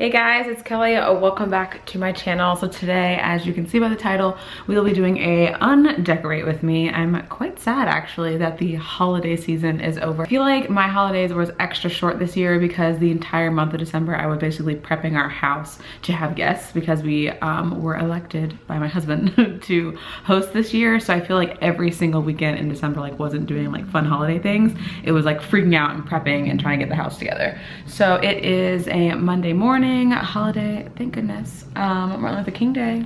Hey guys, it's Kelly. Welcome back to my channel. So today, as you can see by the title, we will be doing a Undecorate with me. I'm quite sad actually that the holiday season is over. I feel like my holidays was extra short this year because the entire month of December I was basically prepping our house to have guests because we were elected by my husband to host this year. So I feel like every single weekend in December wasn't doing fun holiday things. It was freaking out and prepping and trying to get the house together. So it is a Monday morning holiday, thank goodness, Martin Luther King Day.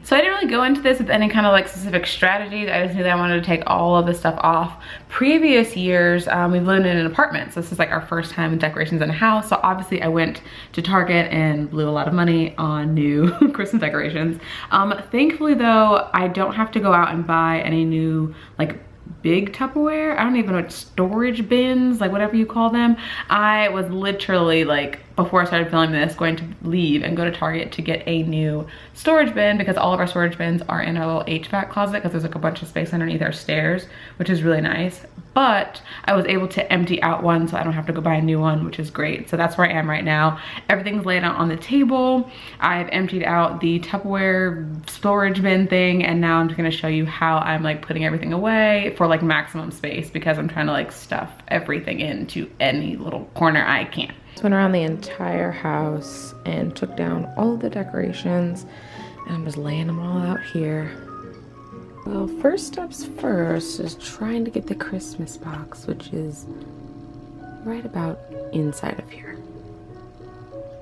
So I didn't really go into this with any kind of specific strategy. I just knew that I wanted to take all of this stuff off. Previous years, we've lived in an apartment, so this is our first time with decorations in a house. So obviously I went to Target and blew a lot of money on new Christmas decorations. Thankfully though, I don't have to go out and buy any new big Tupperware. I don't even know what storage bins, whatever you call them. I was literally before I started filming this, going to leave and go to Target to get a new storage bin because all of our storage bins are in our little HVAC closet because there's a bunch of space underneath our stairs, which is really nice. But I was able to empty out one so I don't have to go buy a new one, which is great. So that's where I am right now. Everything's laid out on the table. I've emptied out the Tupperware storage bin thing, and now I'm just gonna show you how I'm putting everything away for maximum space because I'm trying to stuff everything into any little corner I can. Went around the entire house and took down all of the decorations, and I'm just laying them all out here. Well, first steps first is trying to get the Christmas box, which is right about inside of here.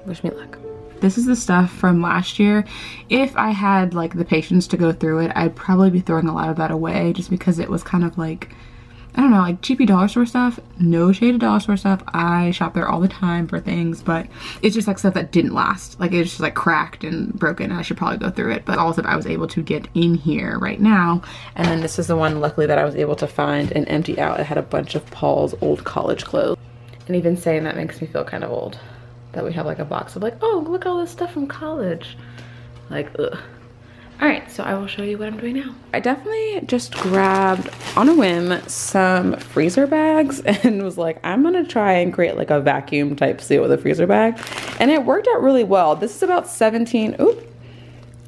Wish me luck. This is the stuff from last year. If I had the patience to go through it, I'd probably be throwing a lot of that away just because it was kind of I don't know, cheapy dollar store stuff. No shade of dollar store stuff. I shop there all the time for things, but it's just stuff that didn't last. It's just cracked and broken, and I should probably go through it. But all stuff I was able to get in here right now. And then this is the one, luckily, that I was able to find and empty out. It had a bunch of Paul's old college clothes. And even saying that makes me feel kind of old. That we have a box of oh, look all this stuff from college. Ugh. All right, so I will show you what I'm doing now. I definitely just grabbed, on a whim, some freezer bags and was I'm gonna try and create a vacuum type seal with a freezer bag. And it worked out really well. This is about 17, oop,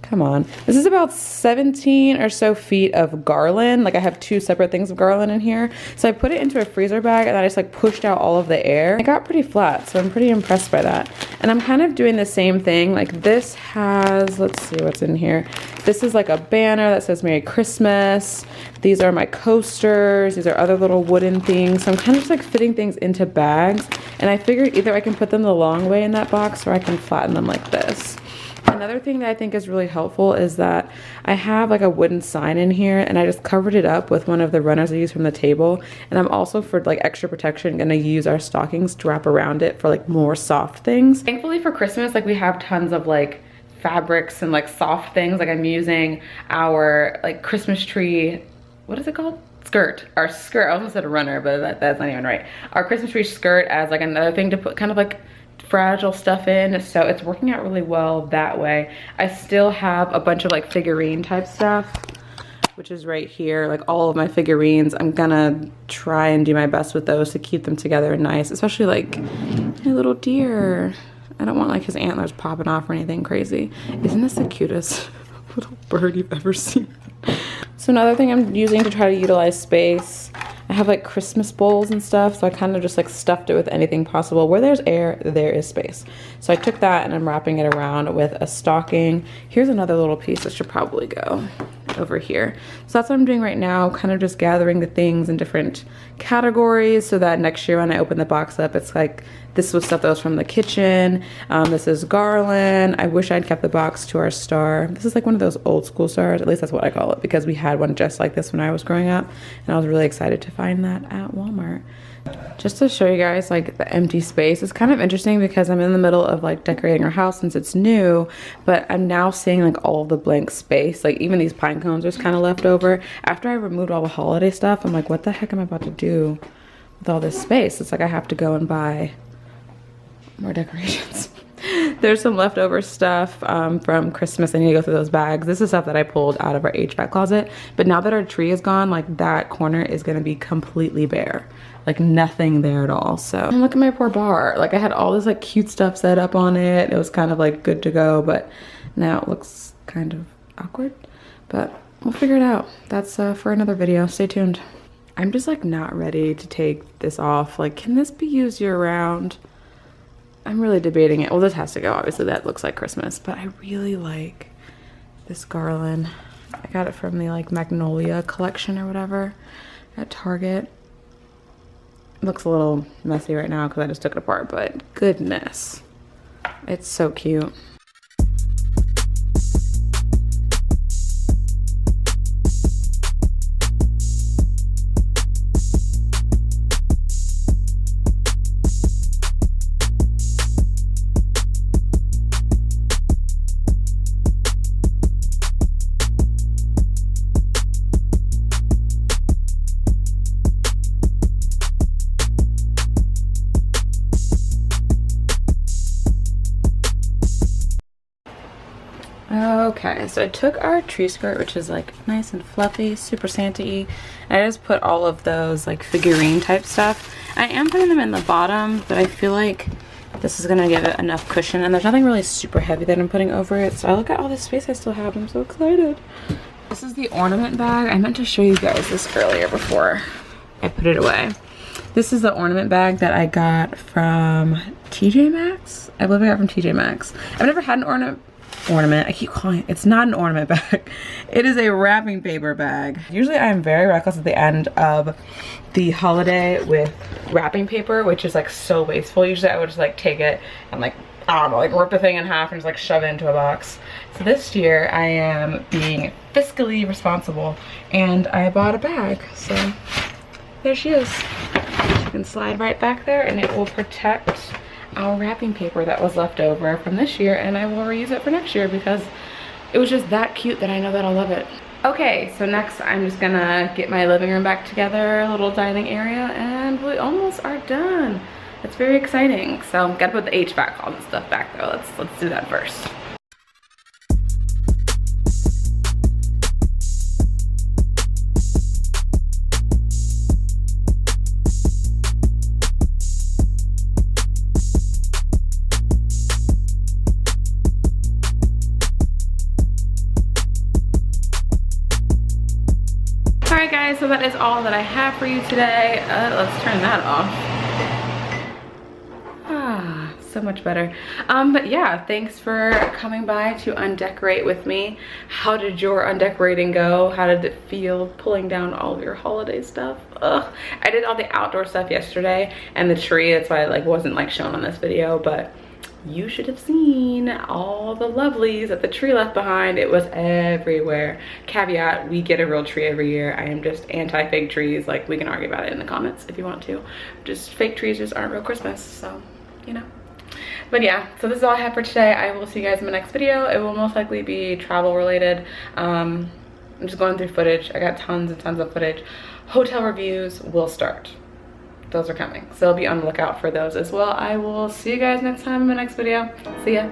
come on. This is about 17 or so feet of garland. I have two separate things of garland in here. So I put it into a freezer bag and I just pushed out all of the air. It got pretty flat, so I'm pretty impressed by that. And I'm kind of doing the same thing. This has, let's see what's in here. This is a banner that says Merry Christmas. These are my coasters. These are other little wooden things. So I'm kind of just fitting things into bags. And I figured either I can put them the long way in that box or I can flatten them like this. Another thing that I think is really helpful is that I have a wooden sign in here, and I just covered it up with one of the runners I use from the table. And I'm also, for extra protection, gonna use our stockings to wrap around it for more soft things. Thankfully for Christmas, we have tons of fabrics and soft things. I'm using our Christmas tree, what is it called? Skirt. Our skirt, I almost said a runner, but that's not even right. Our Christmas tree skirt as another thing to put kind of fragile stuff in, so it's working out really well that way. I still have a bunch of figurine type stuff, which is right here, all of my figurines. I'm gonna try and do my best with those to keep them together and nice, especially my little deer. I don't want his antlers popping off or anything crazy. Isn't this the cutest little bird you've ever seen? So another thing I'm using to try to utilize space, I have Christmas bowls and stuff, so I kind of just stuffed it with anything possible. Where there's air, there is space. So I took that and I'm wrapping it around with a stocking. Here's another little piece that should probably go over here. So that's what I'm doing right now, kind of just gathering the things in different categories so that next year when I open the box up, it's this was stuff that was from the kitchen. This is garland. I wish I'd kept the box to our star. This is one of those old school stars, at least that's what I call it, because we had one just like this when I was growing up, and I was really excited to find that at Walmart. Just to show you guys the empty space, it's kind of interesting because I'm in the middle of decorating our house since it's new, but I'm now seeing all of the blank space. Even these pine cones are just kind of left over. After I removed all the holiday stuff, I'm what the heck am I about to do with all this space? It's I have to go and buy more decorations. There's some leftover stuff from Christmas. I need to go through those bags. This is stuff that I pulled out of our HVAC closet, but now that our tree is gone, that corner is going to be completely bare. like nothing there at all. So and look at my poor bar. Like I had all this like cute stuff set up on it. It was kind of like good to go, but now it looks kind of awkward, but we'll figure it out. That's for another video. Stay tuned. I'm just like not ready to take this off. Like, can this be used year round? I'm really debating it. Well, this has to go. Obviously that looks like Christmas, but I really like this garland. I got it from the like Magnolia collection or whatever at Target. It looks a little messy right now because I just took it apart, but goodness, it's so cute. Okay, so I took our tree skirt, which is like nice and fluffy, super Santa-y, and I just put all of those like figurine type stuff. I am putting them in the bottom, but I feel like this is gonna give it enough cushion, and there's nothing really super heavy that I'm putting over it. So I look at all this space I still have. I'm so excited. This is the ornament bag. I meant to show you guys this earlier before I put it away. This is the ornament bag that I got from TJ Maxx. I believe I got from TJ Maxx. I've never had an ornament. I keep calling it, it's not an ornament bag. It is a wrapping paper bag. Usually I'm very reckless at the end of the holiday with wrapping paper, which is like so wasteful. Usually I would just like take it and like, I don't know, like rip the thing in half and just like shove it into a box. So this year I am being fiscally responsible and I bought a bag. So there she is. She can slide right back there and it will protect our wrapping paper that was left over from this year, and I will reuse it for next year because it was just that cute that I know that I'll love it. Okay, so next I'm just gonna get my living room back together, a little dining area, and we almost are done. It's very exciting. So gotta put the HVAC, all this stuff back though. Let's do that first. Alright guys, so that is all that I have for you today. Let's turn that off. Ah, so much better. But yeah, thanks for coming by to undecorate with me. How did your undecorating go? How did it feel pulling down all of your holiday stuff? Ugh. I did all the outdoor stuff yesterday and the tree, that's why it like wasn't like shown on this video, but you should have seen all the lovelies that the tree left behind. It was everywhere. Caveat, we get a real tree every year. I am just anti-fake trees. Like, we can argue about it in the comments if you want to. Just fake trees just aren't real Christmas, so, you know. But yeah, so this is all I have for today. I will see you guys in my next video. It will most likely be travel related. I'm just going through footage. I got tons and tons of footage. Hotel reviews will start. Those are coming, so be on the lookout for those as well. I will see you guys next time in my next video. See ya.